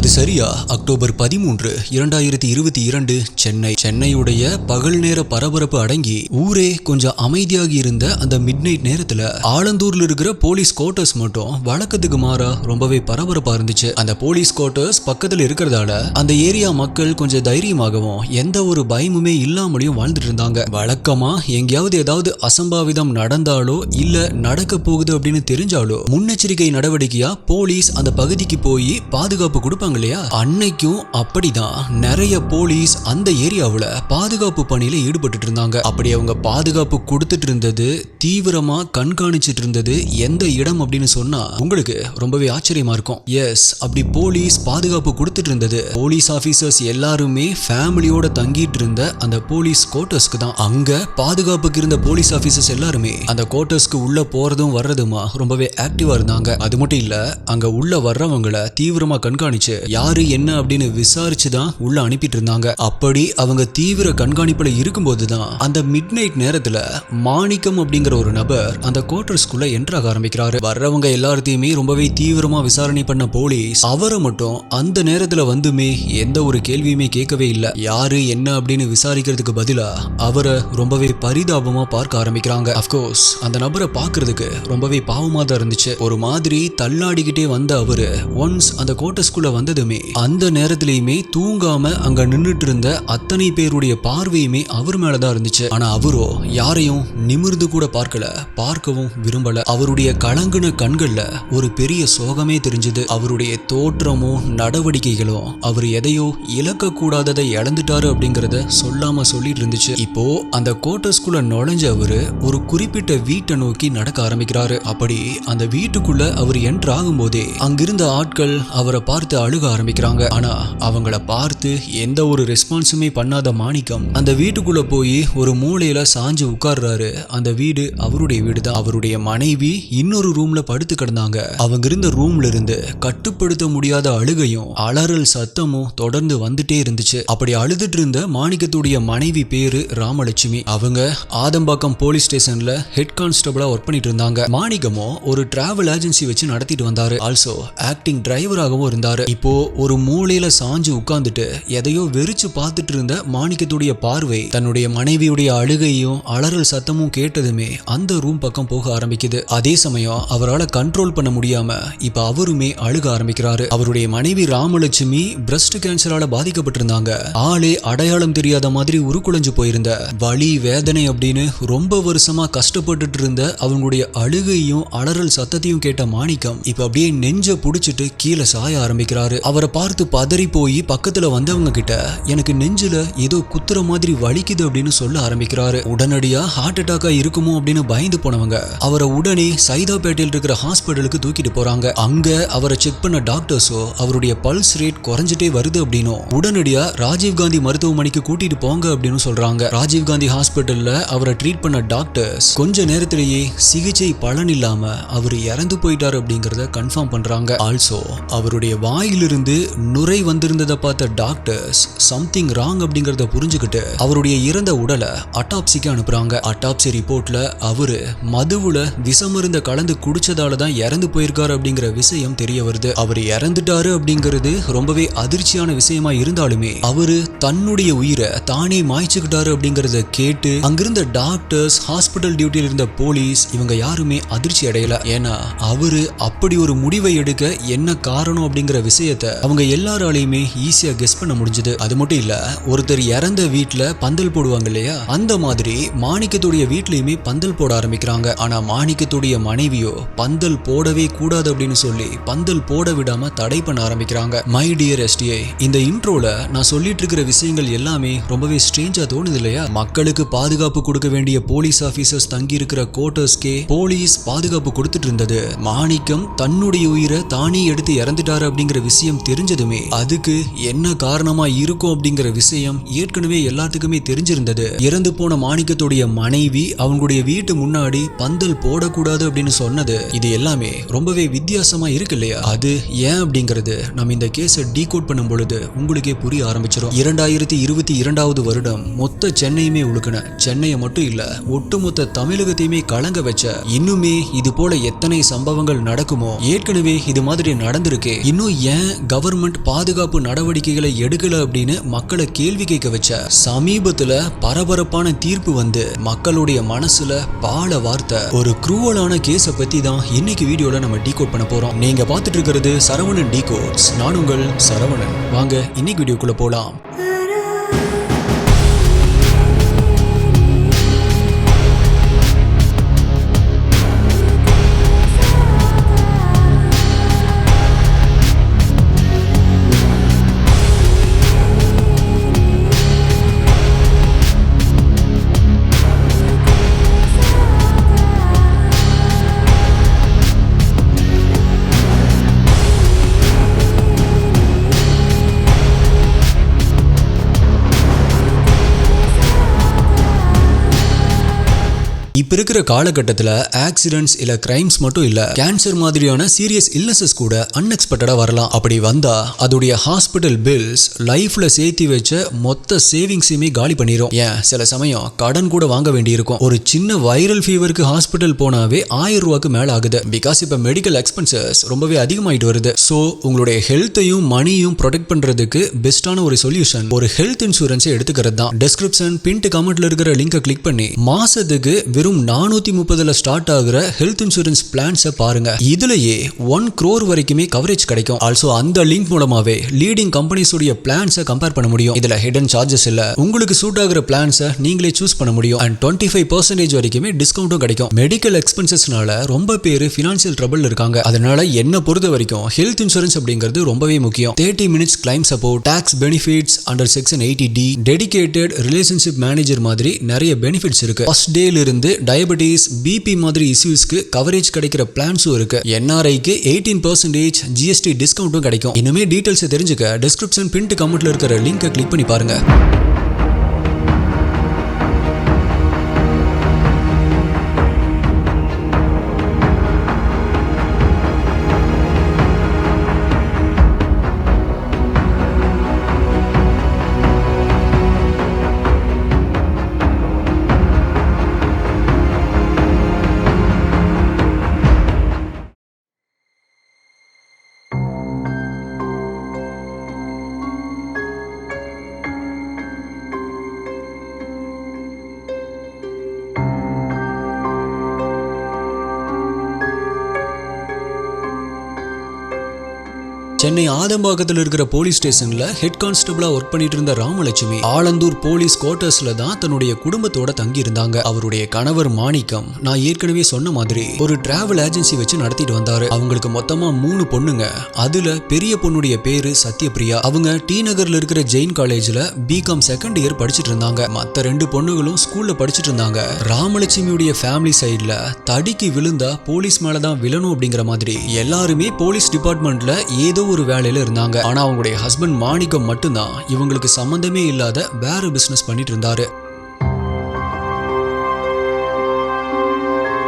அது சரியா அக்டோபர் 13, 2022 சென்னையுடைய பகல் நேர பரபரப்பு அடங்கி ஊரே கொஞ்சம் அமைதியாகி இருந்த அந்த மிட்நைட் நேரத்துல ஆலந்தூர்ல இருக்கிற போலீஸ் குவார்டர்ஸ் மட்டும் வழக்கத்துக்கு மாறா ரொம்பவே பரபரப்பா இருந்துச்சு. அந்த போலீஸ் குவார்டர்ஸ் பக்கத்துல இருக்கிறதால அந்த ஏரியா மக்கள் கொஞ்சம் தைரியமாகவும் எந்த ஒரு பயமுமே இல்லாமலையும் வாழ்ந்துட்டு இருந்தாங்க. வழக்கமா எங்கேயாவது ஏதாவது அசம்பாவிதம் நடந்தாலோ இல்ல நடக்க போகுது அப்படின்னு தெரிஞ்சாலோ முன்னெச்சரிக்கை நடவடிக்கையா போலீஸ் அந்த பகுதிக்கு போய் பாதுகாப்பு கொடுப்பாங்க இல்லையா. அன்னைக்கும் அப்படிதான் நிறைய போலீஸ் அந்த ஏரியாவுல பாதுகாப்பு பணியில ஈடுபட்டு இருந்தாங்க. அப்படி அவங்க பாதுகாப்பு கொடுத்துட்டு இருந்தது, தீவிரமா கண்காணிச்சிட்டு இருந்தது எந்த இடம் அப்படின்னு சொன்னா உங்களுக்கு ரொம்பவே ஆச்சரியமா இருக்கும். எஸ், அப்படி போலீஸ் பாதுகாப்பு கொடுத்துட்டு இருந்தது போலீஸ் ஆபீசர்ஸ் எல்லாருமே ஃபேமிலியோட தங்கிட்டு இருந்த அந்த போலீஸ் குவார்டர்ஸ்க்கு தான். அங்க பாதுகாப்புக்கு இருந்த போலீஸ் ஆபீசர்ஸ் எல்லாருமே அந்த குவார்டர்ஸ்க்கு உள்ள போறதும் வர்றதுமா ரொம்பவே ஆக்டிவா இருந்தாங்க. அது மட்டும் இல்ல, அங்க உள்ள வர்றவங்களை தீவிரமா கண்காணிச்சு யாரு என்ன அப்படின்னு விசாரிச்சுதான் உள்ள அனுப்பிட்டு இருந்தாங்க. அப்படி அவங்க தீவிர கண்காணிப்புல இருக்கும்போதுதான் அந்த மிட் நைட் நேரத்துல மாணிக்கம் அப்படிங்கிற ஒரு நபர் அந்த குவார்டர்ஸ்குள்ள என்ட்ராக ஆரம்பிக்கிறாரு. வர்றவங்க எல்லாத்தையுமே ரொம்பவே தீவிரமா விசாரணை பண்ண போலீஸ் அவரை மட்டும் அந்த நேரத்துல வந்துமே எந்த ஒரு கேள்வியுமே கேட்கவே இல்லை. யாரு என்ன அப்படின்னு விசாரிக்கிறதுக்கு பதிலா அவரை ரொம்பவே பரிதாபமா பார்க்க ஆரம்பிக்கிறாங்க. அப்கோர்ஸ் அந்த நபரை பார்க்கறதுக்கு ரொம்பவே பாவமா தான் இருந்துச்சு. ஒரு மாதிரி தள்ளாடிக்கிட்டே வந்த அவரு ஒன்ஸ் அந்த கோட்டஸ்குள்ள வந்ததுமே அந்த நேரத்திலயுமே தூங்காம அங்க நின்னுட்டு இருந்த அத்தனை பேருடைய பார்வையுமே அவர் மேலதான் இருந்துச்சு. ஆனா அவரோ யாரையும் நிமிர்ந்து கூட பார்க்கவும் விரும்பல. அவருடைய கலங்குன கண்கள்ல ஒரு பெரிய சோகமே தெரிஞ்சது. அவருடைய தோற்றமும் நடவடிக்கைகளும் அவர் எதையோ இழக்க கூடாததை இழந்துட்டாரு அப்படிங்கறத சொல்லாம சொல்லிட்டு இருந்துச்சு. இப்போ அந்த கோட்டஸ்குள்ள நுழைஞ்ச அவரு ஒரு குறிப்பிட்ட வீட்டை நோக்கி நடக்க ஆரம்பிக்கிறாரு. அப்படி அந்த வீட்டுக்குள்ள அவர் என்ட்ரு ஆகும் போதே அங்கிருந்த ஆட்கள் அவரை பார்த்து அழுக ஆரம்பிக்கிறாங்க. ஆனா அவங்கள பார்த்து எந்த ஒரு ரெஸ்பான்ஸுமே பண்ணாத மாணிக்கம் அந்த வீட்டுக்குள்ள போய் ஒரு மூலையில சாஞ்சு உட்கார்றாரு. அந்த வீடு அவருடைய வீடு தான். அவருடைய மனைவி இன்னொரு ரூம்ல படுத்து கிடந்தாங்க. அவங்க இருந்த ரூம்ல இருந்து கட்டுப்படுத்த முடியாத அழுகையும் அலறல் சத்தமும் தொடர்ந்து வந்துட்டே இருந்துச்சு. அப்படி அழுதுட்டு இருந்த மாணிக்கத்துடைய மனைவி பேரு ராமலட்சுமி. அவங்க ஆதம்பாக்கம் போலீஸ் ஸ்டேஷன்ல ஹெட் கான்ஸ்டபிளா ஒர்க் பண்ணிட்டு இருந்தாங்க. மாணிக்கமோ ஒரு டிராவல் ஏஜென்சி வச்சு நடத்திட்டு வந்தாரு. ஆல்சோ ஆக்டிங் டிரைவராகவும் இருந்தாரு. இப்போ ஒரு மூலையில சாஞ்சு உட்கார்ந்துட்டு எதையோ வெறிச்சு பார்த்துட்டு இருந்த மாணிக்கத்துடைய பார்வை தன்னுடைய மனைவியுடைய அழுகையும் அலறல் சத்தமும் கேட்டதுமே அந்த ரூம் பக்கம் போக ஆரம்பிக்குது. அதே சமயம் அவரால் கண்ட்ரோல் பண்ண முடியாம இப்ப அவருமே அழுக ஆரம்பிக்கிறாரு. அவருடைய மனைவி ராமலட்சுமி பிரஸ்ட் கேன்சரால பாதிக்கப்பட்டிருந்தாங்க. ஆளே அடையாளம் தெரியாத மாதிரி உருக்குலைஞ்சு போயிருந்த வலி வேதனை அப்படின்னு ரொம்ப வருஷமா கஷ்டப்பட்டுட்டு இருந்த அவங்களுடைய அழுகையும் அலறல் சத்தத்தையும் கேட்ட மாணிக்கம் இப்ப அப்படியே நெஞ்ச புடிச்சிட்டு கீழே சாய ஆரம்பிக்கிறாரு. அவரை பார்த்து பதறி போய் பக்கத்துல வந்தவங்க கிட்ட எனக்கு நெஞ்சில ஏதோ குத்துற மாதிரி வலிக்குது அப்படின்னு சொல்ல ஆரம்பிக்கிறாரு. உடனடியா ஹார்ட் அட்டாக்கா இருக்குமோ அப்படின்னு பயந்து போனவங்க அவரை உடனே சைதாப்பேட்டையில் இருக்கிற ஹாஸ்பிட்டலுக்கு தூக்கிட்டு போறாங்க. அங்க அவரை செக் பண்ண டாக்டர்ஸோ அவருடைய பல்ஸ் ரேட் குறைஞ்சிட்டே வருது அப்படின்னும் உடனடியா ராஜீவ்காந்தி மருத்துவமனைக்கு கூட்டிட்டு போங்க அப்படின்னு சொல்றாங்க. ராஜீவ்காந்தி ஹாஸ்பிட்டல்ல அவரை ட்ரீட் பண்ண டாக்டர்ஸ் கொஞ்ச நேரத்திலேயே சிகிச்சை பலன் இல்லாம அவர் இறந்து போயிட்டாரு அப்படிங்கறத கன்ஃபார்ம் பண்றாங்க. ஆல்சோ அவருடைய வாயிலிருந்து நுரை வந்திருந்ததை பார்த்த டாக்டர்ஸ் சம்திங் ராங் அப்படிங்கறத புரிஞ்சுக்கிட்டு அவருடைய இறந்த உடலை அட்டாப்சிக்கு அனுப்புறாங்க. அட்டாப்சி ரிப்போர்ட்ல அவரு மதுவுல விஷமருந்த கலந்து குடிச்சதால தான் இறந்து போயிருக்காரு அப்படிங்கிற விஷயம் தெரிய வருது. அவர் இறந்துட்டாரு அப்படிங்கிறது ரொம்பவே அதிர்ச்சியான விஷயமா இருந்தாலுமே அவரு தன்னுடைய உயிரை தானே மாய்ச்சுக்கிட்டாரு அப்படிங்கறத கேட்டு அங்கிருந்த டாக்டர்ஸ், ஹாஸ்பிட்டல் டியூட்டியில் இருந்த போலீஸ் இவங்க யாருமே அதிர்ச்சி அடையல. ஏன்னா அவரு அப்படி ஒரு முடிவை எடுக்க என்ன காரணம் அப்படிங்கிற விஷயத்தை அவங்க எல்லாராலையுமே ஈஸியா கெஸ் பண்ண முடிஞ்சது. அது மட்டும் இல்ல, ஒருத்தர் இறந்த வீட்டுல பந்தல் போடுவாங்க இல்லையா, அந்த மாதிரி மாணிக்கத்துடைய வீட்லயுமே பந்தல் போட ஆரம்பிக்கிறாங்க. ஆனா மாணிக்கத்துடைய மனைவியோ பந்தல் போடவே கூடாது அப்படின்னு சொல்லி பந்தல் போட விடாம தடை பண்ண ஆரம்பிக்கிறாங்க. மை டியர் எஸ்டிஐ, இந்த இன்ட்ரோல நான் சொல்லிட்டு இருக்கிற விஷயங்கள் எல்லாமே ரொம்பவே ஸ்ட்ரேஞ்சா தோணுது இல்லையா. மக்களுக்கு பாதுகாப்பு கொடுக்க வேண்டிய போலீஸ் ஆபீசர்ஸ் தங்கி இருக்கிற குவார்டர்ஸ்க்கே போலீஸ் பாதுகாப்பு கொடுத்துட்டு இருந்தது. மாணிக்கம் தன்னுடைய உயிரை தானே எடுத்து இறந்துட்டாரு அப்படிங்கிற விஷயம் தெரிஞ்சதுமே அதுக்கு என்ன காரணமா இருக்கும் அப்படிங்கிற விஷயம் ஏற்கனவே எல்லாத்துக்குமே தெரிஞ்சிருந்தது. இறந்து போன மாணிக்கத்துடைய மனைவி அவங்களுடைய வீட்டு முன்னாடி பந்தல் போடக்கூடாது அப்படின்னு சொன்னது இது எல்லாமே ரொம்பவே வித்தியாசமா இருக்கு இல்லையா. அது ஏன் அப்படிங்கிறது நம்ம இந்த கேஸை டீகோட் பண்ணும் பொழுது உங்களுக்கே புரிய ஆரம்பிச்சிடும். 2022 வருடம் மொத்த சென்னையுமே உழுக்குன. சென்னையை மட்டும் இல்ல, ஒட்டுமொத்த தமிழகத்தையுமே கலங்க வச்ச இன்னுமே இது போல எத்தனை சம்பவங்கள் நடக்குமோ, ஏற்கனவே இது மாதிரி நடந்திருக்கே, இன்னும் ஏன் கவர்மெண்ட் பாதுகாப்பு நடவடிக்கைகளை எடுக்கல அப்படின்னு மக்களை கேள்வி கேட்க வச்ச சமீபத்துல பரபரப்பான தீர்ப்பு வந்து மக்களுடைய மனசுல பால வார்த்தை ஒரு குரூவலான கேஸை பத்தி தான் இன்னைக்கு வீடியோல நம்ம டீகோட் பண்ண போறோம். நீங்க பார்த்துட்டு இருக்கிறது சரவணன் டீகோட்ஸ். நான் உங்கள் சரவணன். வாங்க இன்னைக்கு வீடியோக்குள்ள போலாம். இப்ப இருக்கிற காலகட்டத்தில் ஆக்சிடென்ட்ஸ் இல்ல கிரைம்ஸ் மட்டும் இல்ல, கேன்சர் மாதிரியான சீரியஸ் இல்னஸஸ் கூட அன்எக்ஸ்பெக்டடா வரலாம். அப்படி வந்தா அதோடைய ஹாஸ்பிட்டல் பில்ஸ் லைஃப்ல சேர்த்து வச்ச மொத்த சேவிங்ஸுமே காலி பண்ணிரும். ஏன் சில சமயம் கடன் கூட வாங்க வேண்டி இருக்கும். ஒரு சின்ன வைரல் ஃபீவருக்கு ஹாஸ்பிட்டல் போனாவே 1000 ரூபாய்க்கு மேல ஆகுது. பிகாஸ் இப்ப மெடிக்கல் எக்ஸ்பென்சஸ் ரொம்பவே அதிகமாயிட்டு வருது. சோ உங்களுடைய ஹெல்த்தையும் மணியும் ப்ரொடெக்ட் பண்றதுக்கு பெஸ்டான ஒரு சொல்யூஷன் ஒரு ஹெல்த் இன்சூரன்ஸை எடுத்துக்கிறது தான். டிஸ்கிரிப்ஷன் பின்ட் கமெண்ட்ல இருக்கிற லிங்கை கிளிக் பண்ணி மாசத்துக்கு வெறும் 430 ஸ்டார்ட் ஆகுற ஹெல்த் இன்சூரன்ஸ் பிளான்ஸை பாருங்க. இதுலயே 1 crore வரைக்குமே கவரேஜ் கிடைக்கும். ஆல்சோ அந்த லிங்க் மூலமாவே லீடிங் கம்பெனிஸ் உடைய பிளான்ஸை கம்பேர் பண்ண முடியும். இதுல ஹிடன் சார்ஜஸ் இல்ல. உங்களுக்கு சூட் ஆகுற பிளான்ஸை நீங்களே சூஸ் பண்ண முடியும். அண்ட் 25% வரைக்குமே டிஸ்கவுண்டும் கிடைக்கும். மெடிக்கல் எக்ஸ்பென்சஸ்னால ரொம்ப பேர் ஃபினான்ஷியல் ட்ரபிள் இருக்காங்க. அதனால என்ன பொறுத்த வரைக்கும் ஹெல்த் இன்சூரன்ஸ் அப்படிங்கிறது ரொம்பவே முக்கியம். 30 minutes claim support, tax benefits under section 80D, dedicated relationship manager மாதிரி நிறைய பெனிஃபிட்ஸ் இருக்கு. ஃபர்ஸ்ட் டேல இருந்து டயபெட்டிஸ், பிபி மாதிரி இஷ்யூஸ்க்கு கவரேஜ் கிடைக்கிற பிளான்ஸும் இருக்கு. என்ஆர்ஐக்கு 18% ஜிஎஸ்டி டிஸ்கவுண்ட்டும் கிடைக்கும். இனிமே டீடைல்ஸ் தெரிஞ்சுக்க டிஸ்கிரிப்ஷன் பின்ட் கமெண்ட்ல இருக்கிற லிங்கை கிளிக் பண்ணி பாருங்க. சென்னை ஆதம்பாக்கத்தில் இருக்கிற போலீஸ் ஸ்டேஷன்ல ஹெட் கான்ஸ்டபிளா ஒர்க் பண்ணிட்டு இருந்த ராமலட்சுமி ஆலந்தூர் போலீஸ் குவார்டர்ஸ்ல தான் தன்னுடைய குடும்பத்தோட தங்கி இருந்தாங்க. அவருடைய கணவர் மாணிக்கம் நான் ஏற்கனவே சொன்ன மாதிரி ஒரு டிராவல் ஏஜென்சி வச்சு நடத்திட்டு வந்தாரு. அவங்களுக்கு மொத்தமா 3 பொண்ணுங்க. அதுல பெரிய பொண்ணுடைய பேரு சத்யபிரியா. அவங்க டி நகர்ல இருக்கிற ஜெயின் காலேஜ்ல பிகாம் செகண்ட் இயர் படிச்சுட்டு இருந்தாங்க. மத்த 2 பொண்ணுகளும் ஸ்கூல்ல படிச்சுட்டு இருந்தாங்க. ராமலட்சுமியுடைய ஃபேமிலி சைட்ல தடிக்கு விழுந்தா போலீஸ் மேலதான் விழணும் அப்படிங்கிற மாதிரி எல்லாருமே போலீஸ் டிபார்ட்மெண்ட்ல ஏதோ ஒரு வேலையில இருந்தாங்க. ஆனா அவங்களுடைய ஹஸ்பண்ட் மாணிக்கம் மட்டும்தான் இவங்களுக்கு சம்பந்தமே இல்லாத வேற பிசினஸ் பண்ணிட்டு இருந்தாரு.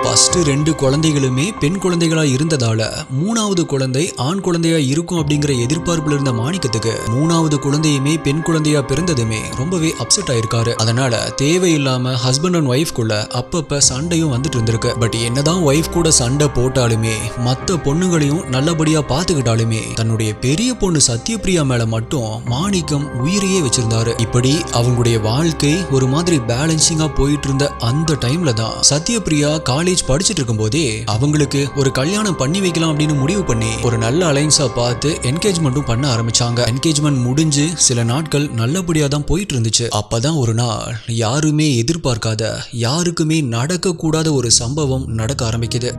ஃபர்ஸ்ட் 2 குழந்தைகளுமே பெண் குழந்தைகளா இருந்ததால 3வது குழந்தை ஆண் குழந்தையா இருக்கும் அப்படிங்கிற எதிர்பார்ப்புல இருந்த மாணிக்கத்துக்கு 3வது குழந்தையுமே பெண் குழந்தையா பிறந்ததுமே ரொம்பவே அப்செட் ஆயிருக்காரு. அதனால தேவையில்லாம ஹஸ்பண்ட் அண்ட் ஒய்ஃப் குள்ள அப்பப்ப சண்டையும் வந்துட்டு இருந்திருக்கு. பட் என்னதான் ஒய்ஃப் கூட சண்டை போட்டாலுமே மத்த பொண்ணுங்களையும் நல்லபடியா பாத்துக்கிட்டாலுமே தன்னுடைய பெரிய பொண்ணு சத்யபிரியா மேல மட்டும் மாணிக்கம் உயிரையே வச்சிருந்தாரு. இப்படி அவங்களுடைய வாழ்க்கை ஒரு மாதிரி பேலன்சிங்கா போயிட்டு இருந்த அந்த டைம்ல தான் சத்யபிரியா காலேஜ் படிச்சுட்டு இருக்கும் போதே அவங்களுக்கு ஒரு கல்யாணம் பண்ணி வைக்கலாம் அப்படின்னு முடிவு பண்ணி ஒரு நல்ல அலைன்ஸா பார்த்து என்கேஜ்மெண்ட்டும் பண்ண ஆரம்பிச்சாங்க. என்கேஜ்மெண்ட் முடிஞ்சு சில நாட்கள் நல்லபடியா தான் போயிட்டு இருந்துச்சு. அப்பதான் ஒரு நாள் யாருமே எதிர்பார்க்காத, யாருக்குமே நடக்க கூடாத ஒரு சம்பவம் நடக்க ஆரம்பிக்குது.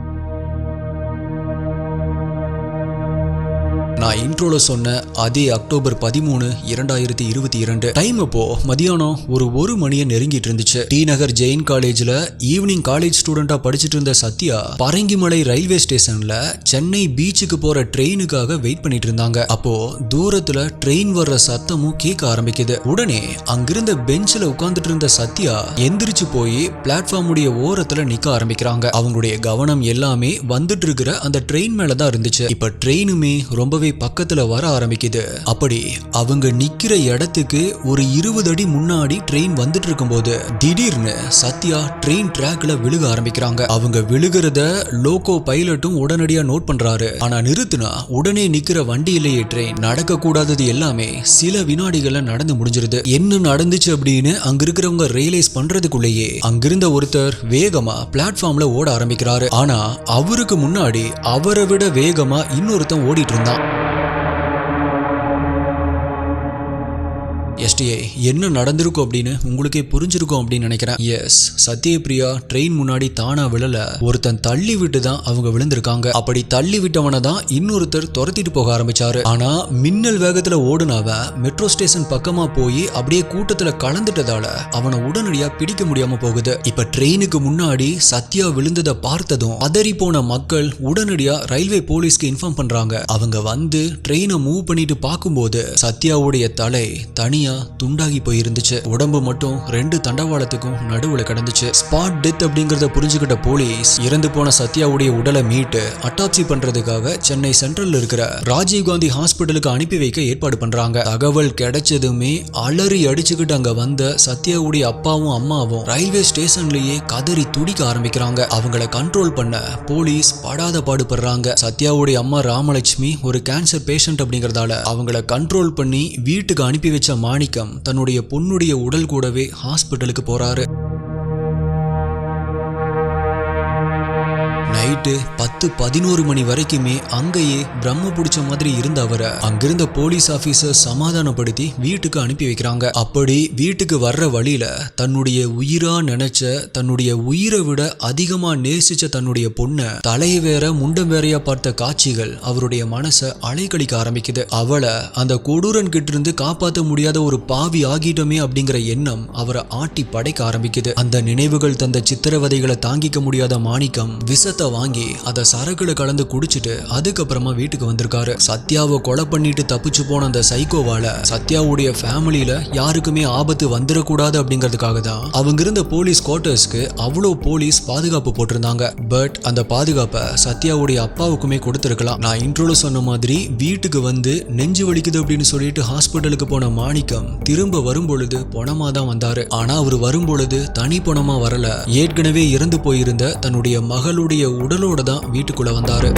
நான் இன்ட்ரோல சொன்ன அதே அக்டோபர் 13, 2022 டைம் அப்போ மதியானம் ஒரு 1 மணியை நெருங்கிட்டு இருந்துச்சு. டி நகர் ஜெயின் காலேஜ்ல ஈவினிங் காலேஜ் ஸ்டூடெண்டா படிச்சுட்டு இருந்த சத்யா பரங்கிமலை ரயில்வே ஸ்டேஷன்ல சென்னை பீச்சுக்கு போற ட்ரெயினுக்காக வெயிட் பண்ணிட்டு இருந்தாங்க. அப்போ தூரத்துல ட்ரெயின் வர்ற சத்தமும் கேட்க ஆரம்பிக்குது. உடனே அங்கிருந்த பெஞ்சில உட்கார்ந்துட்டு இருந்த சத்யா எந்திரிச்சு போய் பிளாட்ஃபார்ம் உடைய ஓரத்துல நிக்க ஆரம்பிக்கிறாங்க. அவங்களுடைய கவனம் எல்லாமே வந்துட்டு இருக்கிற அந்த ட்ரெயின் மேலதான் இருந்துச்சு. இப்ப ட்ரெயினுமே ரொம்பவே பக்கத்துல வர ஆரம்பிக்குது. அப்படி அவங்க நிக்கிற இடத்துக்கு ஒரு 20 அடி முன்னாடி ட்ரெயின் வந்துட்டு இருக்கும்போது திடீர்னு சத்யா ட்ரெயின் ட்ராக்ல விழுக ஆரம்பிக்கிறாங்க. அவங்க விழுகிறத லோகோ பைலட்டும் உடனடியா நோட் பண்றாரு. ஆனா நிறுத்தினா உடனே நிக்கிற வண்டியிலேயே ட்ரெயின் நடக்க கூடாதது எல்லாமே சில வினாடிகள்ல நடந்து முடிஞ்சிருது. என்ன நடந்துச்சு அப்படின்னு அங்க இருக்கிறவங்க ரியலைஸ் பண்றதுக்குள்ளேயே அங்கிருந்த ஒருத்தர் வேகமா பிளாட்ஃபார்ம்ல ஓட ஆரம்பிக்கிறாரு. ஆனா அவருக்கு முன்னாடி அவரை விட வேகமா இன்னொருத்தன் ஓடிட்டு இருந்தான். எஸ்டிஏ என்ன நடந்திருக்கும் அப்படின்னு உங்களுக்கே புரிஞ்சிருக்கும் அப்படின்னு நினைக்கிறேன். எஸ், சத்யபிரியா ட்ரெயின் முன்னாடி தானா விழல, ஒருத்தன் தள்ளி விட்டு தான் அவங்க விழுந்திருக்காங்க. அப்படி தள்ளி விட்டவனை தான் இன்னொருத்தர் துரத்திட்டு போக ஆரம்பிச்சாரு. ஆனா மின்னல் வேகத்துல ஓடுனவன் மெட்ரோ ஸ்டேஷன் பக்கமா போய் அப்படியே கூட்டத்துல கலந்துட்டதால அவனை உடனடியா பிடிக்க முடியாம போகுது. இப்ப ட்ரெயினுக்கு முன்னாடி சத்யா விழுந்ததை பார்த்ததும் பதறி போன மக்கள் உடனடியா ரயில்வே போலீஸ்க்கு இன்ஃபார்ம் பண்றாங்க. அவங்க வந்து ட்ரெயினை மூவ் பண்ணிட்டு பார்க்கும்போது சத்யாவுடைய தலை தனியா துண்டாகி போயிருந்துச்சு. உடம்பு மட்டும் 2 தண்டவாளத்துக்கும் நடுவுல கிடந்துச்சு. ஸ்பாட் டெத் அப்படிங்கறத புரிஞ்சுக்கிட்ட போலீஸ் இறந்து போன சத்யாவுடைய உடலை மீட்டு அட்டாப்சி பண்றதுக்காக சென்னை சென்ட்ரல்ல இருக்கிற ராஜீவ்காந்தி ஹாஸ்பிட்டலுக்கு அனுப்பி வைக்க ஏற்பாடு பண்றாங்க. தகவல் கிடைச்சதுமே அலறி அடிச்சுக்கிட்டு அங்க வந்த சத்யாவுடைய அப்பாவும் அம்மாவும் ரயில்வே ஸ்டேஷன்லயே கதறி துடிக்க ஆரம்பிக்கிறாங்க. அவங்கள கண்ட்ரோல் பண்ண போலீஸ் படாத பாடுபடுறாங்க. சத்யாவுடைய அம்மா ராமலட்சுமி ஒரு கேன்சர் பேஷண்ட் அப்படிங்கறதால அவங்கள கண்ட்ரோல் பண்ணி வீட்டுக்கு அனுப்பி வச்ச மாணிக்கம் தன்னுடைய பொண்ணுடைய உடல் கூடவே ஹாஸ்பிட்டலுக்கு போறாரு. நைட்டு 10-11 மணி வரைக்குமே அங்கேயே பிரம்ம பிடிச்ச மாதிரி இருந்த அவரை அங்கிருந்த போலீஸ் ஆபீசர் சமாதானப்படுத்தி வீட்டுக்கு அனுப்பி வைக்கிறாங்க. அப்படி வீட்டுக்கு வர்ற வழியில தன்னுடைய உயிரா நினைச்ச, தன்னுடைய உயிரை விட அதிகமா நேசிச்ச தன்னுடைய பொண்ண தலையை வேற முண்டம் வேறையா பார்த்த காட்சிகள் அவருடைய மனசை அலைக்கழிக்க ஆரம்பிக்குது. அவளை அந்த கொடூரன் கிட்ட இருந்து காப்பாற்ற முடியாத ஒரு பாவி ஆகிட்டோமே அப்படிங்கிற எண்ணம் அவரை ஆட்டி படைக்க ஆரம்பிக்குது. அந்த நினைவுகள் தந்த சித்திரவதைகளை தாங்கிக்க முடியாத மாணிக்கம் விஷத்தை வாங்கி அதை சரக்குல கலந்து குடிச்சிட்டு அதுக்கப்புறமா வீட்டுக்கு வந்திருக்காரு. சத்யாவை கொலை பண்ணிட்டு தப்பிச்சு போன அந்த சைக்கோவால சத்யாவுடைய ஃபேமிலியில யாருக்குமே ஆபத்து வந்துடக்கூடாது அப்படிங்கிறதுக்காக தான் அவங்க இருந்த போலீஸ் குவார்டர்ஸ்க்கு அவ்வளோ போலீஸ் பாதுகாப்பு போட்டிருந்தாங்க. பட் அந்த பாதுகாப்பை சத்யாவுடைய அப்பாவுக்குமே கொடுத்திருக்கலாம். நான் இன்ட்ரோல சொன்ன மாதிரி வீட்டுக்கு வந்து நெஞ்சு வலிக்குது அப்படின்னு சொல்லிட்டு ஹாஸ்பிட்டலுக்கு போன மாணிக்கம் திரும்ப வரும்பொழுது பணமா தான் வந்தாரு. ஆனா அவர் வரும்பொழுது தனி பணமா வரல, ஏற்கனவே இறந்து போயிருந்த தன்னுடைய மகளுடைய உடலோட தான் வீட்டுக்குள்ள வந்தாரு.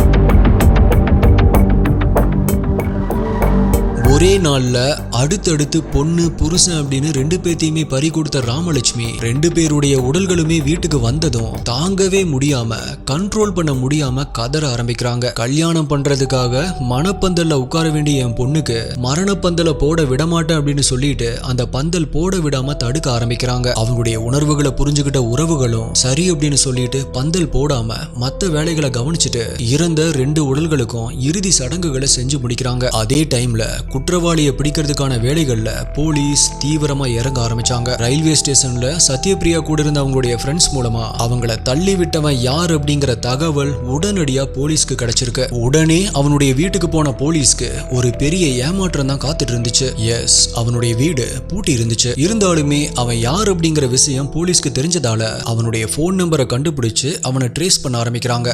ஒரே நாள்ல அடுத்தடுத்து பொண்ணு புருஷன் அப்படின்னு 2 பேத்தையுமே பறி கொடுத்த ராமலட்சுமி 2 பேருடைய உடல்களுமே வீட்டுக்கு வந்ததும் தாங்கவே முடியாம, கண்ட்ரோல் பண்ண முடியாம கதற ஆரம்பிக்கிறாங்க. கல்யாணம் பண்றதுக்காக மணப்பந்தல்ல உட்கார வேண்டிய என் பொண்ணுக்கு மரணப்பந்தல போட விடமாட்டேன் அப்படின்னு சொல்லிட்டு அந்த பந்தல் போட விடாம தடுக்க ஆரம்பிக்கிறாங்க. அவங்களுடைய உணர்வுகளை புரிஞ்சுக்கிட்ட உறவுகளும் சரி அப்படின்னு சொல்லிட்டு பந்தல் போடாம மத்த வேலைகளை கவனிச்சுட்டு இறந்த 2 உடல்களுக்கும் இறுதி சடங்குகளை செஞ்சு முடிக்கிறாங்க. அதே டைம்ல குற்றவாளியை பிடிக்கிறதுக்கான வேலைகள்ல போலீஸ் தீவிரமா இறங்க ஆரம்பிச்சாங்க. ரயில்வே ஸ்டேஷன்ல சத்யபிரியா கூட இருந்த அவங்களுடைய ஃப்ரெண்ட்ஸ் மூலமா அவங்கள தள்ளி விட்டவன் யார் அப்படிங்கிற தகவல் உடனடியா போலீஸ்க்கு கிடைச்சிருக்கு. உடனே அவனுடைய வீட்டுக்கு போன போலீஸ்க்கு ஒரு பெரிய ஏமாற்றம் தான் காத்துட்டு இருந்துச்சு. எஸ், அவனுடைய வீடு பூட்டி இருந்துச்சு. இருந்தாலுமே அவன் யார் அப்படிங்கிற விஷயம் போலீஸ்க்கு தெரிஞ்சதால அவனுடைய போன் நம்பரை கண்டுபிடிச்சு அவனை ட்ரேஸ் பண்ண ஆரம்பிக்கிறாங்க.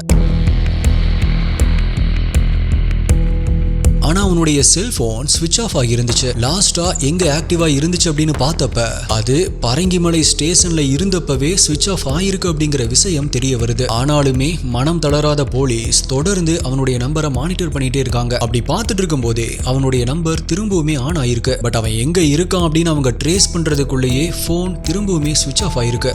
ஆனா அவனுடைய செல்போன் ஸ்விட்ச் ஆஃப் ஆகி இருந்துச்சு. லாஸ்டா எங்க ஆக்டிவா இருந்துச்சு அப்படின்னு பார்த்தப்ப அது பரங்கிமலை ஸ்டேஷன்ல இருந்தப்பவே ஸ்விட்ச் ஆஃப் ஆயிருக்கு அப்படிங்கிற விஷயம் தெரிய வருது. ஆனாலுமே மனம் தளராத போலீஸ் தொடர்ந்து அவனுடைய நம்பரை மானிட்டர் பண்ணிட்டே இருக்காங்க. அப்படி பார்த்துட்டு இருக்கும் போதே அவனுடைய நம்பர் திரும்பவுமே ஆன் ஆயிருக்கு. பட் அவன் எங்க இருக்கான் அப்படின்னு அவங்க ட்ரேஸ் பண்றதுக்குள்ளேயே போன் திரும்பவுமே ஸ்விட்ச் ஆஃப் ஆயிருக்கு.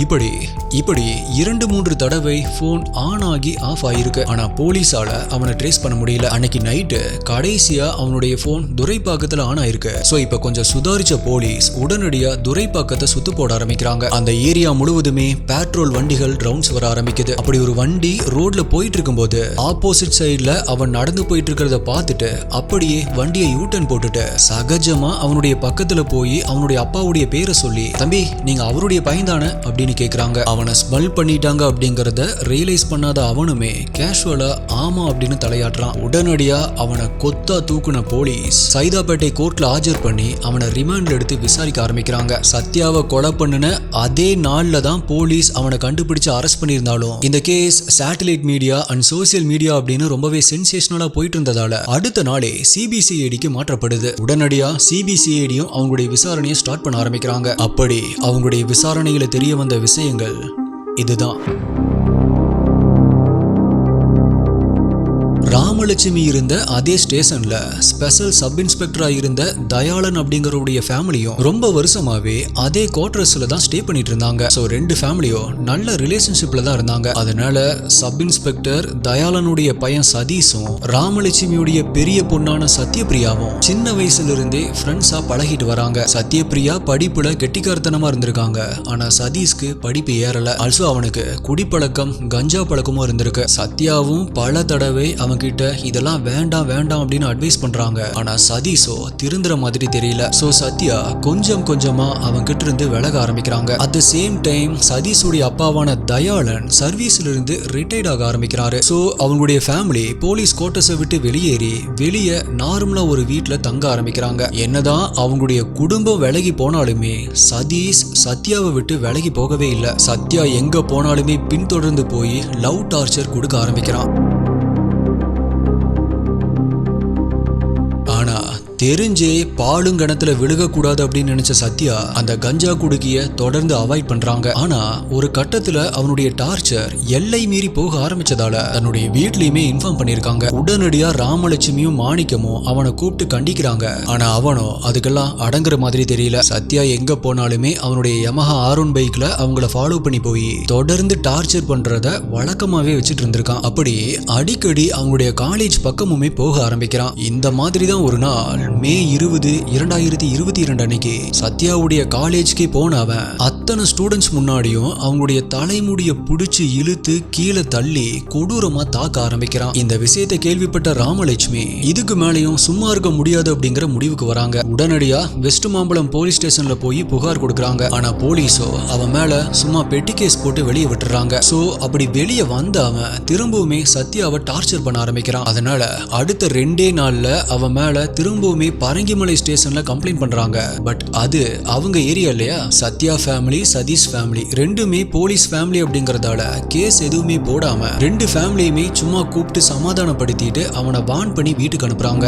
இப்படி 2-3 தடவை போன் ஆன் ஆகி ஆஃப் ஆயிருக்கு. ஆனா போலீஸால அவனை ட்ரேஸ் பண்ண முடியல. அன்னைக்கு நைட்டு கடைசியா அவனுடைய போன் துரைப்பாக்கத்துல ஆன் ஆயிருக்கு. சோ இப்ப கொஞ்சம் சுதாரிச்ச போலீஸ் உடனடியா துரைப்பாக்கத்தை சுத்து போட ஆரம்பிக்கிறாங்க. அந்த ஏரியா முழுவதுமே பேட்ரோல் வண்டிகள் ரவுண்ட்ஸ் வர ஆரம்பிக்குது. அப்படி ஒரு வண்டி ரோட்ல போயிட்டு இருக்கும்போது ஆப்போசிட் சைட்ல அவன் நடந்து போயிட்டு இருக்கிறத பார்த்துட்டு அப்படியே வண்டியை யூட்டன் போட்டுட்டு சகஜமா அவனுடைய பக்கத்துல போய் அவனுடைய அப்பாவுடைய பேரை சொல்லி, தம்பி நீங்க அவருடைய பையன் தானே அப்படின்னு கேக்குறாங்க. அவனை ஸ்மெல் பண்ணிட்டாங்க அப்படிங்கறத ரியலைஸ் பண்ணாத அவனுமே கேஷுவலா ஆமா அப்படின்னு தலையாட்டுறான். உடனடியா அவனை கொத்தா தூக்குன அனுப்பின போலீஸ் சைதாப்பேட்டை கோர்ட்ல ஆஜர் பண்ணி அவனை ரிமாண்ட்ல எடுத்து விசாரிக்க ஆரம்பிக்கிறாங்க. சத்யாவை கொலை பண்ணின அதே நாள்ல தான் போலீஸ் அவனை கண்டுபிடிச்சு அரெஸ்ட் பண்ணியிருந்தாலும் இந்த case satellite media and social media அப்படின்னு ரொம்பவே சென்சேஷனலா போயிட்டு இருந்ததால அடுத்த நாளே சிபிசிஐடிக்கு மாற்றப்படுது. உடனடியா சிபிசிஐடியும் அவங்களுடைய விசாரணையை ஸ்டார்ட் பண்ண ஆரம்பிக்கிறாங்க. அப்படி அவங்களுடைய விசாரணையில தெரிய வந்த விஷயங்கள் இதுதான். ராமலட்சுமி இருந்த அதே ஸ்டேஷன்ல ஸ்பெஷல் சப் இன்ஸ்பெக்டரா இருந்த தயாளன் அப்படிங்கறவுடைய ஃபேமிலியும் ரொம்ப வருஷமாவே அதே குவார்டர்ஸ்ல தான் ஸ்டே பண்ணிட்டு இருந்தாங்க. சோ ரெண்டு ஃபேமிலியும் நல்ல ரிலேஷன்ஷிப்ல தான் இருந்தாங்க. அதனால சப் இன்ஸ்பெக்டர் தயாளனுடைய பையன் சதீஷும் ராமலட்சுமியுடைய பெரிய பொண்ணான சத்யபிரியாவும் சின்ன வயசுல இருந்தே ஃப்ரெண்ட்ஸா பழகிட்டு வராங்க. சத்யபிரியா படிப்புல கெட்டிக்காரத்தனமா இருந்திருக்காங்க. ஆனா சதீஷ்க்கு படிப்பு ஏறல. ஆல்சோ அவனுக்கு குடிப்பழக்கம் கஞ்சா பழக்கமும் இருந்திருக்கு. சத்யாவும் பல தடவை அவங்க கிட்ட இதெல்லாம் வேண்டாம் வேண்டாம் அப்படின்னு அட்வைஸ் பண்றாங்க. ஆனா சதீஷோ திருந்துற மாதிரி தெரியல. சோ சத்யா கொஞ்சம் கொஞ்சமா அவங்க கிட்ட இருந்து விலக ஆரம்பிக்கிறாங்க. அட் த சேம் டைம் சதீஷுடைய அப்பாவான தயாளன் சர்வீஸ்ல இருந்து ரிட்டையர்ட் ஆக ஆரம்பிக்கிறாரு. சோ அவங்களுடைய ஃபேமிலி போலீஸ் குவார்டர்ஸை விட்டு வெளியேறி வெளியே நார்மலா ஒரு வீட்டுல தங்க ஆரம்பிக்கிறாங்க. என்னதான் அவங்களுடைய குடும்பம் விலகி போனாலுமே சதீஷ் சத்யாவை விட்டு விலகி போகவே இல்லை. சத்யா எங்க போனாலுமே பின்தொடர்ந்து போய் லவ் டார்ச்சர் கொடுக்க ஆரம்பிக்கிறான். ஆனா தெரிஞ்சே பாலுங்கணத்துல விழுகக்கூடாது அப்படின்னு நினைச்ச சத்யா அந்த கஞ்சா குடுக்கிய தொடர்ந்து அவாய்ட் பண்றாங்க. ஆனா ஒரு கட்டத்துல அவனுடைய டார்ச்சர் எல்லை மீறி போக ஆரம்பிச்சதால தன்னுடைய வீட்லயுமே இன்ஃபார்ம் பண்ணிருக்காங்க. உடனடியா ராமலட்சுமியும் மாணிக்கமும் அவனை கூப்பிட்டு கண்டிக்கிறாங்க. ஆனா அவனோ அதுக்கெல்லாம் அடங்குற மாதிரி தெரியல. சத்யா எங்க போனாலுமே அவனுடைய யமஹா R1 பைக்ல அவங்கள ஃபாலோ பண்ணி போய் தொடர்ந்து டார்ச்சர் பண்றத வழக்கமாவே வச்சுட்டு இருந்திருக்கான். அப்படி அடிக்கடி அவங்களுடைய காலேஜ் பக்கமுமே போக ஆரம்பிக்கிறான். இந்த மாதிரி தான் ஒரு நாள் மே 20, 2022 அன்னைக்கு சத்யாவுடைய காலேஜ்க்கு போன அவன் அத்தனை ஸ்டூடெண்ட்ஸ் முன்னாடியும் அவங்களுடைய தலைமுடிய புடிச்சு இழுத்து கீழே தள்ளி கொடூரமா தாக்க ஆரம்பிக்கிறான். இந்த விஷயத்தை கேள்விப்பட்ட ராமலட்சுமி இதுக்கு மேலேயும் சும்மா இருக்க முடியாது அப்படிங்கிற முடிவுக்கு வராங்க. உடனடியா வெஸ்ட் மாம்பலம் போலீஸ் ஸ்டேஷன்ல போய் புகார் கொடுக்கறாங்க. ஆனா போலீஸோ அவன் மேல சும்மா பெட்டி கேஸ் போட்டு வெளியே விட்டுறாங்க. சோ அப்படி வெளியே வந்த அவன் திரும்பவுமே சத்யாவை டார்ச்சர் பண்ண ஆரம்பிக்கிறான். அதனால அடுத்த 2 நாள்ல அவன் மேல திரும்பவுமே பரங்கிமலை ஸ்டேஷன்ல கம்ப்ளைண்ட் பண்றாங்க. பட் அது அவங்க ஏரியா இல்லையா. சத்யா ஃபேமிலி சதீஷ் ஃபேமிலி ரெண்டுமே போலீஸ் ஃபேமிலி அப்படிங்கறதால கேஸ் எதுவுமே போடாம 2 ஃபேமிலியுமே சும்மா கூப்பிட்டு சமாதானப்படுத்திட்டு அவனை வான் பண்ணி வீட்டுக்கு அனுப்புறாங்க.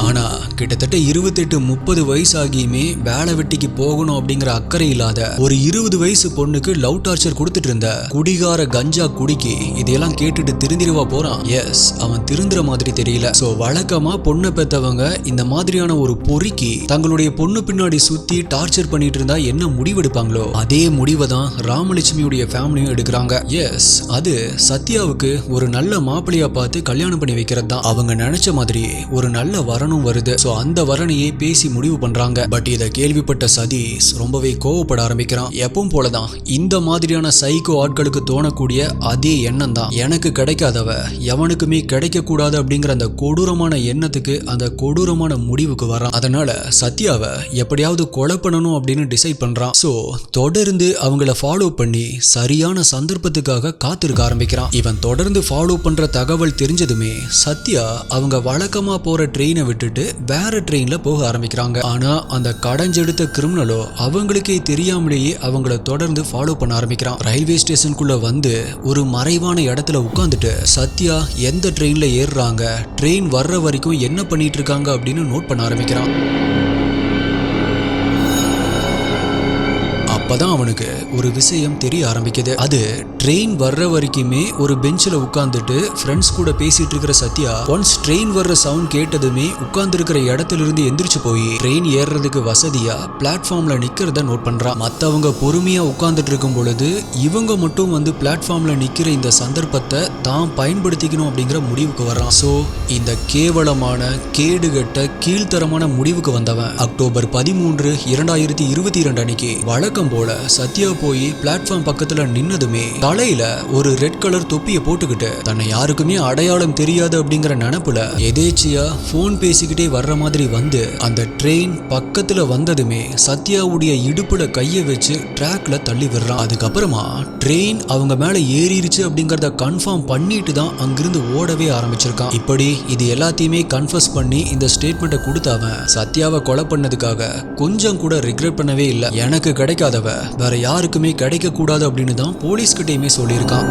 ஆனா கிட்டத்தட்ட 28-30 வயசு ஆகியுமே வேலை வெட்டிக்கு போகணும் அப்படிங்கிற அக்கறை இல்லாத ஒரு 20 வயசு பொண்ணுக்கு லவ் டார்ச்சர் கொடுத்துட்டு இருந்த குடிகார கஞ்சா குடிக்கி இதையெல்லாம் கேட்டுட்டு திருந்திருவா போறான். எஸ், அவன் திருந்துற மாதிரி தெரியல. சோ வழக்கமா பொண்ணை பெத்தவங்க இந்த மாதிரியான ஒரு பொறுக்கி தங்களுடைய பொண்ணு பின்னாடி சுத்தி டார்ச்சர் பண்ணிட்டு இருந்தா என்ன முடிவெடுப்பாங்களோ அதே முடிவை தான் ராமலட்சுமியுடைய ஃபேமிலியும் எடுக்கிறாங்க. எஸ், அது சத்யாவுக்கு ஒரு நல்ல மாப்பிள்ளையா பார்த்து கல்யாணம் பண்ணி வைக்கிறது தான். அவங்க நினைச்ச மாதிரி ஒரு நல்ல வரணும் வருது. சோ அந்த வரணையை பேசி முடிவு பண்றாங்க. பட் இதை கேள்விப்பட்ட சதீஷ் ரொம்பவே கோவப்பட ஆரம்பிக்கிறான். எப்பவும் போலதான் இந்த மாதிரியான சைக்கோ ஆட்களுக்கு தோணக்கூடிய அதே எண்ணம் தான் எனக்கு கிடைக்காதவ எவனுக்குமே கிடைக்க கூடாது அப்படிங்கிற அந்த கொடூரமான எண்ணத்துக்கு அந்த கொடூரமான முடிவுக்கு வரான். அதனால சத்யாவை எப்படியாவது கொலை பண்ணணும் அப்படின்னு டிசைட் பண்றான். சோ தொடர்ந்து அவங்கள ஃபாலோ பண்ணி சரியான சந்தர்ப்பத்துக்காக காத்திருக்க ஆரம்பிக்கிறான். இவன் தொடர்ந்து ஃபாலோ பண்ற தகவல் தெரிஞ்சதுமே சத்யா அவங்க வழக்கமா போற ட்ரெயினை விட்டுட்டு வேற ட்ரெயின்ல போக ஆரம்பிக்கிறாங்க. ஆனா அந்த கடைஞ்செடுத்த கிரிமினலோ அவங்களுக்கே தெரியாமலேயே அவங்கள தொடர்ந்து ஃபாலோ பண்ண ஆரம்பிக்கிறான். ரயில்வே ஸ்டேஷனுக்குள்ள வந்து ஒரு மறைவான இடத்துல உட்கார்ந்துட்டு சத்யா எந்த ட்ரெயின்ல ஏறுறாங்க, ட்ரெயின் வர்ற வரைக்கும் என்ன பண்ணிட்டு இருக்காங்க அப்படின்னு நோட் பண்ண ஆரம்பிக்கிறான். அப்பதான் அவனுக்கு ஒரு விஷயம் தெரிய ஆரம்பிக்குது. அது ட்ரெயின் வர்ற வரைக்குமே ஒரு பெஞ்சில் உட்கார்ந்துட்டு ஃப்ரெண்ட்ஸ் கூட பேசிட்டு இருக்கிற சத்யா ஒன்ஸ் ட்ரெயின் வர்ற சவுண்ட் கேட்டதுமே உட்கார்ந்து இருக்கிற இடத்துல இருந்து எந்திரிச்சு போய் ட்ரெயின் ஏறுறதுக்கு வசதியா பிளாட்ஃபார்ம்ல நிக்கிறத நோட் பண்றான். மத்தவங்க பொறுமையா உட்கார்ந்துட்டு இருக்கும் பொழுது இவங்க மட்டும் வந்து பிளாட்ஃபார்ம்ல நிக்கிற இந்த சந்தர்ப்பத்தை தான் பயன்படுத்திக்கணும் அப்படிங்கிற முடிவுக்கு வர்றான். சோ இந்த கேவலமான கேடுகட்ட கீழ்த்தரமான முடிவுக்கு வந்தவன் அக்டோபர் 13, 2022 அன்னைக்கு வழக்கம் போல சத்யா போய் பிளாட்ஃபார்ம் பக்கத்துல நின்னதுமே தலையில ஒரு ரெட் கலர் தொப்பியை போட்டுக்கிட்டு தன்னை யாருக்குமே அடையாளம் தெரியாது அப்படிங்கிற நினைப்புல எதேச்சியா போன் பேசிக்கிட்டே வர்ற மாதிரி வந்து அந்த ட்ரெயின் பக்கத்துல வந்ததுமே சத்யாவுடைய இடுப்புல கைய வச்சு ட்ராக்ல தள்ளி விடுறான். அதுக்கப்புறமா ட்ரெயின் அவங்க மேல ஏறிடுச்சு அப்படிங்கறத கன்ஃபார்ம் பண்ணிட்டு தான் அங்கிருந்து ஓடவே ஆரம்பிச்சிருக்கான். இப்படி இது எல்லாத்தையுமே கன்ஃபஸ் பண்ணி இந்த ஸ்டேட்மெண்ட்டை கொடுத்தவன் சத்யாவை கொலை பண்ணதுக்காக கொஞ்சம் கூட ரிக்ரெட் பண்ணவே இல்லை. எனக்கு கிடைக்காதவ வேற யாருக்குமே கிடைக்க கூடாது அப்படின்னு தான் போலீஸ்கிட்டையுமே சொல்லியிருக்கான்.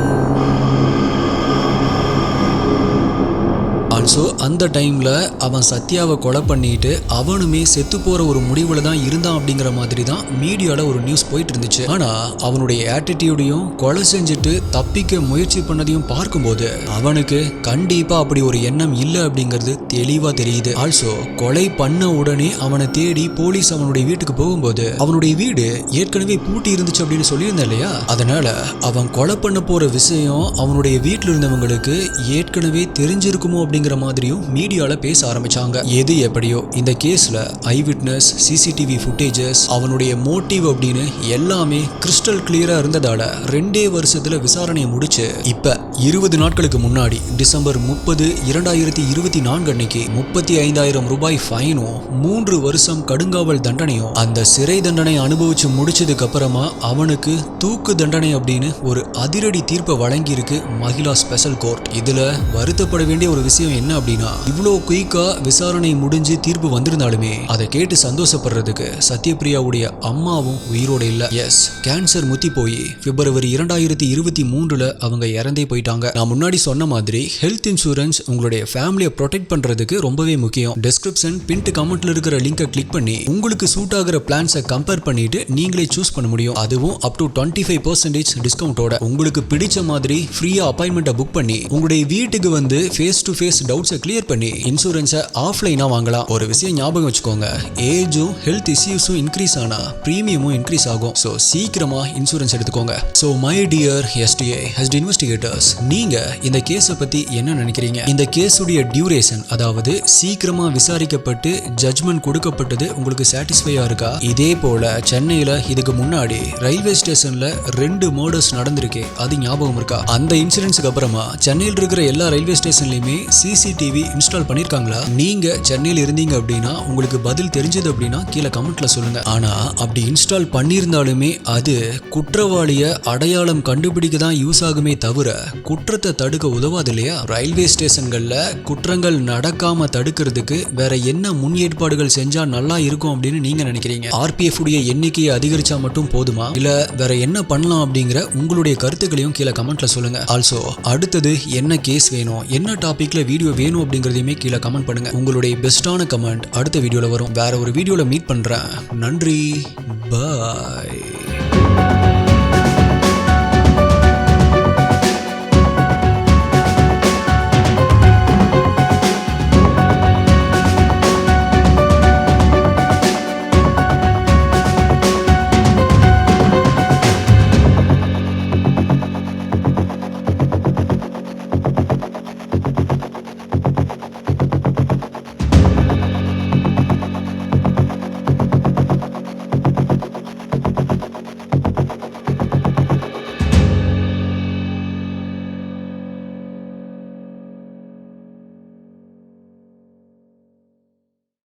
ஆல்சோ அந்த டைம்ல அவன் சத்யாவை கொலை பண்ணிட்டு அவனுமே செத்து போற ஒரு முடிவுல தான் இருந்தான் அப்படிங்கிற மாதிரி தான் மீடியால ஒரு நியூஸ் போயிட்டு இருந்துச்சு. ஆனா அவனுடைய ஆட்டிடியூடையும் கொலை செஞ்சுட்டு தப்பிக்க முயற்சி பண்ணதையும் பார்க்கும்போது அவனுக்கு கண்டிப்பா அப்படி ஒரு எண்ணம் இல்லை அப்படிங்கிறது தெளிவா தெரியுது. ஆல்சோ கொலை பண்ண உடனே அவனை தேடி போலீஸ் அவனுடைய வீட்டுக்கு போகும்போது அவனுடைய வீடு ஏற்கனவே பூட்டி இருந்துச்சு அப்படின்னு சொல்லியிருந்தேன் இல்லையா, அதனால அவன் கொலை பண்ண போற விஷயம் அவனுடைய வீட்டில் இருந்தவங்களுக்கு ஏற்கனவே தெரிஞ்சிருக்குமோ அப்படிங்கிற மாதிரியும் மீடியால பேச ஆரம்பிச்சாங்க. எது எப்படியோ இந்த கேஸ்ல ஐ விட்னஸ், சிசிடிவி ஃபுட்டேஜஸ், அவனுடைய மோட்டிவ் அப்படின்னு எல்லாமே கிறிஸ்டல் கிளியரா இருந்ததால 2 வருஷத்துல விசாரணையை முடிச்சு இப்ப 20 நாட்களுக்கு முன்னாடி டிசம்பர் 30, 2024 அன்னைக்கு 35,000 ரூபாய் ஃபைனும் 3 வருஷம் கடுங்காவல் தண்டனையும் அந்த சிறை தண்டனை அனுபவிச்சு முடிச்சதுக்கு அப்புறமா அவனுக்கு தூக்கு தண்டனை அப்படின்னு ஒரு அதிரடி தீர்ப்பை வழங்கி இருக்கு மகிழா ஸ்பெஷல் கோர்ட். இதுல வருத்தப்பட வேண்டிய ஒரு விஷயம் என்ன அப்படின்னா, இவ்வளோ குயிக்கா விசாரணை முடிஞ்சு தீர்ப்பு வந்திருந்தாலுமே அதை கேட்டு சந்தோஷப்படுறதுக்கு சத்யபிரியாவுடைய அம்மாவும் உயிரோட இல்ல. எஸ், கேன்சர் முத்தி போய் பிப்ரவரி 2023 அவங்க இறந்தே போயிட்டாங்க. நான் முன்னாடி சொன்ன மாதிரி ஹெல்த் இன்சூரன்ஸ் உங்களுடைய ஃபேமிலியை ப்ரொடெக்ட் பண்றதுக்கு ரொம்பவே முக்கியம். டிஸ்கிரிப்ஷன் பின்ட் கமெண்ட்ல இருக்கிற லிங்கை கிளிக் பண்ணி உங்களுக்கு சூட் ஆகிற பிளான்ஸை கம்பேர் பண்ணிட்டு நீங்களே சூஸ் பண்ண முடியும். அதுவும் அப் டு 25% டிஸ்கவுண்டோட உங்களுக்கு பிடிச்ச மாதிரி ஃப்ரீயா அப்பாயின்மெண்ட்டை புக் பண்ணி உங்களுடைய வீட்டுக்கு வந்து ஃபேஸ் டு ஃபேஸ் டவுட்ஸை கிளியர் பண்ணி இன்சூரன்ஸை ஆஃப்லைனா வாங்கலாம். ஒரு விஷயம் ஞாபகம் வச்சுக்கோங்க, ஏஜும் ஹெல்த் இஷ்யூஸும் இன்க்ரீஸ் ஆனா பிரீமியமும் இன்க்ரீஸ் ஆகும். ஸோ சீக்கிரமா இன்சூரன்ஸ் எடுத்துக்கோங்க. So my dear SDA hostess investigators, நீங்க இந்த கேஸை பத்தி என்ன நினைக்கிறீங்க? இந்த கேஸுடைய டியூரேஷன், அதாவது சீக்கிரமா விசாரிக்கப்பட்டு ஜட்ஜ்மெண்ட் கொடுக்கப்பட்டது உங்களுக்கு சாட்டிஸ்ஃபையா இருக்கா? இதே போல சென்னையில இதுக்கு முன்னாடி ரயில்வே ஸ்டேஷன்ல 2 மர்டர்ஸ் நடந்திருக்கு, அது ஞாபகம் இருக்கா? அந்த இன்சிடென்ட்ஸ்க்கு அப்புறமா சென்னையில் இருக்கிற எல்லா ரயில்வே ஸ்டேஷன்லயுமே சிசிடிவி இன்ஸ்டால் பண்ணிருக்காங்களா? நீங்க சென்னையில் இருந்தீங்க அப்படின்னா உங்களுக்கு பதில் தெரிஞ்சது அப்படின்னா கீழே கமெண்ட்ல சொல்லுங்க. ஆனா அப்படி இன்ஸ்டால் பண்ணியிருந்தாலுமே அது குற்றவாளிய அடையாளம் கண்டுபிடிக்க தான் யூஸ் ஆகுமே தவிர குற்றத்தை தடுக்க உதவாது இல்லையா? ரயில்வே ஸ்டேஷன்கள்ல குற்றங்கள் நடக்காம தடுக்கிறதுக்கு வேற என்ன முன் ஏற்பாடுகள் செஞ்சா நல்லா இருக்கும் அப்படின்னு நீங்க நினைக்கிறீங்க? RPF உடைய எண்ணிக்கையை அதிகரிச்சா மட்டும் போதுமா, இல்ல வேற என்ன பண்ணலாம் அப்படிங்கிற உங்களுடைய கருத்துக்களையும் கீழே கமெண்ட்ல சொல்லுங்க. ஆல்சோ அடுத்தது என்ன கேஸ் வேணும், என்ன டாபிக்ல வீடியோ வேணும் அப்படிங்கறதையுமே கீழே கமெண்ட் பண்ணுங்க. உங்களுடைய பெஸ்டான கமெண்ட் அடுத்த வீடியோல வரும். வேற ஒரு வீடியோல மீட் பண்றேன். நன்றி, பாய்.